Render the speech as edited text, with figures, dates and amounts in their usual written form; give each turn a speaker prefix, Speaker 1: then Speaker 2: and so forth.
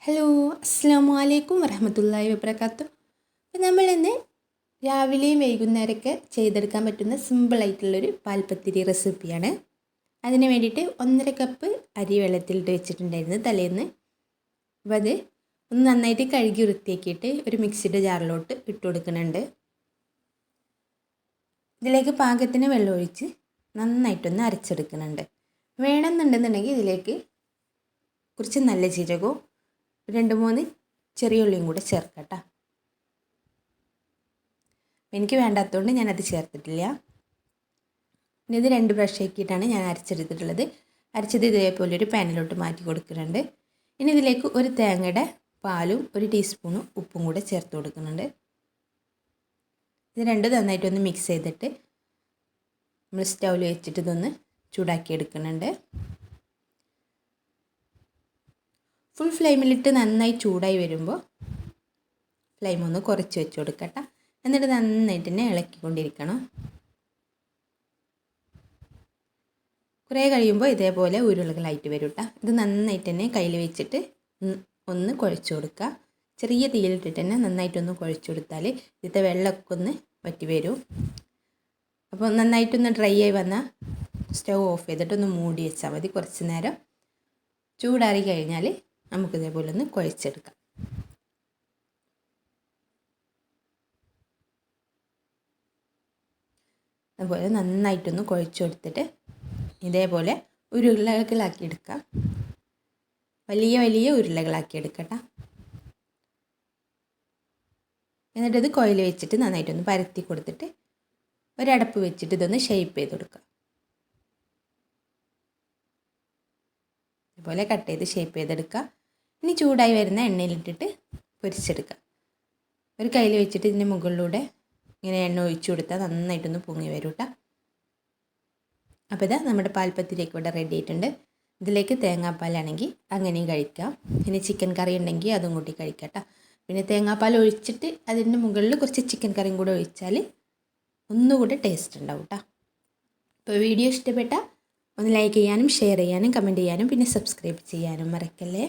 Speaker 1: Hello, അസ്സാം വലൈക്കും വറഹമത്തല്ലാഹി വബറകാതുഹു. അപ്പോൾ നമ്മളിന്ന് രാവിലെയും വൈകുന്നേരമൊക്കെ ചെയ്തെടുക്കാൻ പറ്റുന്ന സിമ്പിളായിട്ടുള്ളൊരു പാൽപ്പത്തിരി റെസിപ്പിയാണ്. അതിന് വേണ്ടിയിട്ട് 1.5 കപ്പ് അരി വെള്ളത്തിലിട്ട് വെച്ചിട്ടുണ്ടായിരുന്നു തലേന്ന്. അപ്പോൾ അത് ഒന്ന് നന്നായിട്ട് കഴുകി വൃത്തിയാക്കിയിട്ട് ഒരു മിക്സിയുടെ ജാറിലോട്ട് ഇട്ട് കൊടുക്കുന്നുണ്ട്. ഇതിലേക്ക് പാകത്തിന് വെള്ളമൊഴിച്ച് നന്നായിട്ടൊന്ന് അരച്ചെടുക്കുന്നുണ്ട്. വേണമെന്നുണ്ടെന്നുണ്ടെങ്കിൽ ഇതിലേക്ക് കുറച്ച് നല്ല ജീരകവും 2-3 ചെറിയ ഉള്ളിയും കൂടെ ചേർക്കട്ടോ. എനിക്ക് വേണ്ടാത്തതുകൊണ്ട് ഞാനത് ചേർത്തിട്ടില്ല. ഇനി ഇത് 2 ബ്രഷ് ആക്കിയിട്ടാണ് ഞാൻ അരച്ചെടുത്തിട്ടുള്ളത്. അരച്ചത് ഇതേപോലെ ഒരു പാനിലോട്ട് മാറ്റി കൊടുക്കുന്നുണ്ട്. ഇനി ഇതിലേക്ക് ഒരു തേങ്ങയുടെ പാലും 1 ടീസ്പൂൺ ഉപ്പും കൂടെ ചേർത്ത് കൊടുക്കുന്നുണ്ട്. ഇത് രണ്ടും നന്നായിട്ടൊന്ന് മിക്സ് ചെയ്തിട്ട് നമ്മൾ സ്റ്റൗവിൽ വെച്ചിട്ട് ഇതൊന്ന് ചൂടാക്കി എടുക്കുന്നുണ്ട്. ഫുൾ ഫ്ലെയിമിലിട്ട് നന്നായി ചൂടായി വരുമ്പോൾ ഫ്ലെയിം ഒന്ന് കുറച്ച് വെച്ച് കൊടുക്കട്ടെ. എന്നിട്ട് നന്നായിട്ട് തന്നെ ഇളക്കിക്കൊണ്ടിരിക്കണം. കുറേ കഴിയുമ്പോൾ ഇതേപോലെ ഉരുളകളായിട്ട് വരും കേട്ടോ. ഇത് നന്നായിട്ട് തന്നെ കയ്യിൽ വെച്ചിട്ട് ഒന്ന് കുഴച്ച് കൊടുക്കുക. ചെറിയ തീയിലിട്ടിട്ട് തന്നെ നന്നായിട്ടൊന്ന് കുഴച്ച് കൊടുത്താൽ ഇതിൻ്റെ വെള്ളമൊക്കെ ഒന്ന് വറ്റി വരും. അപ്പോൾ നന്നായിട്ടൊന്ന് ഡ്രൈ ആയി വന്നാൽ സ്റ്റൗ ഓഫ് ചെയ്തിട്ടൊന്ന് മൂടി വെച്ചാൽ മതി. കുറച്ച് നേരം ചൂടാറി കഴിഞ്ഞാൽ നമുക്കിതേപോലെ ഒന്ന് കുഴച്ചെടുക്കാം. അതുപോലെ നന്നായിട്ടൊന്ന് കുഴച്ച് കൊടുത്തിട്ട് ഇതേപോലെ ഉരുളകളാക്കി എടുക്കാം. വലിയ വലിയ ഉരുളകളാക്കി എടുക്കട്ടെ. എന്നിട്ടിത് കോയിൽ വെച്ചിട്ട് നന്നായിട്ടൊന്ന് പരത്തി കൊടുത്തിട്ട് ഒരടപ്പ് വെച്ചിട്ട് ഇതൊന്ന് ഷേപ്പ് ചെയ്ത് കൊടുക്കുക. ഇതുപോലെ കട്ട് ചെയ്ത് ഷേപ്പ് ചെയ്തെടുക്കുക. ഇനി ചൂടായി വരുന്ന എണ്ണയിലിട്ടിട്ട് പൊരിച്ചെടുക്കുക. ഒരു കയ്യിൽ വെച്ചിട്ട് ഇതിൻ്റെ മുകളിലൂടെ ഇങ്ങനെ എണ്ണ ഒഴിച്ചു കൊടുത്താൽ നന്നായിട്ടൊന്ന് പൊങ്ങി വരും കേട്ടോ. അപ്പോൾ ഇതാ നമ്മുടെ പാൽപ്പത്തിരിയൊക്കെ ഇവിടെ റെഡി ആയിട്ടുണ്ട്. ഇതിലേക്ക് തേങ്ങാപ്പാലാണെങ്കിൽ അങ്ങനെയും കഴിക്കാം. പിന്നെ ചിക്കൻ കറി ഉണ്ടെങ്കിൽ അതും കൂട്ടി കഴിക്കാം കേട്ടോ. പിന്നെ തേങ്ങാപ്പാൽ ഒഴിച്ചിട്ട് അതിൻ്റെ മുകളിൽ കുറച്ച് ചിക്കൻ കറിയും കൂടെ ഒഴിച്ചാൽ ഒന്നുകൂടെ ടേസ്റ്റ് ഉണ്ടാവും കേട്ടോ. അപ്പോൾ വീഡിയോ ഇഷ്ടപ്പെട്ടാൽ ഒന്ന് ലൈക്ക് ചെയ്യാനും ഷെയർ ചെയ്യാനും കമൻറ്റ് ചെയ്യാനും പിന്നെ സബ്സ്ക്രൈബ് ചെയ്യാനും മറക്കല്ലേ.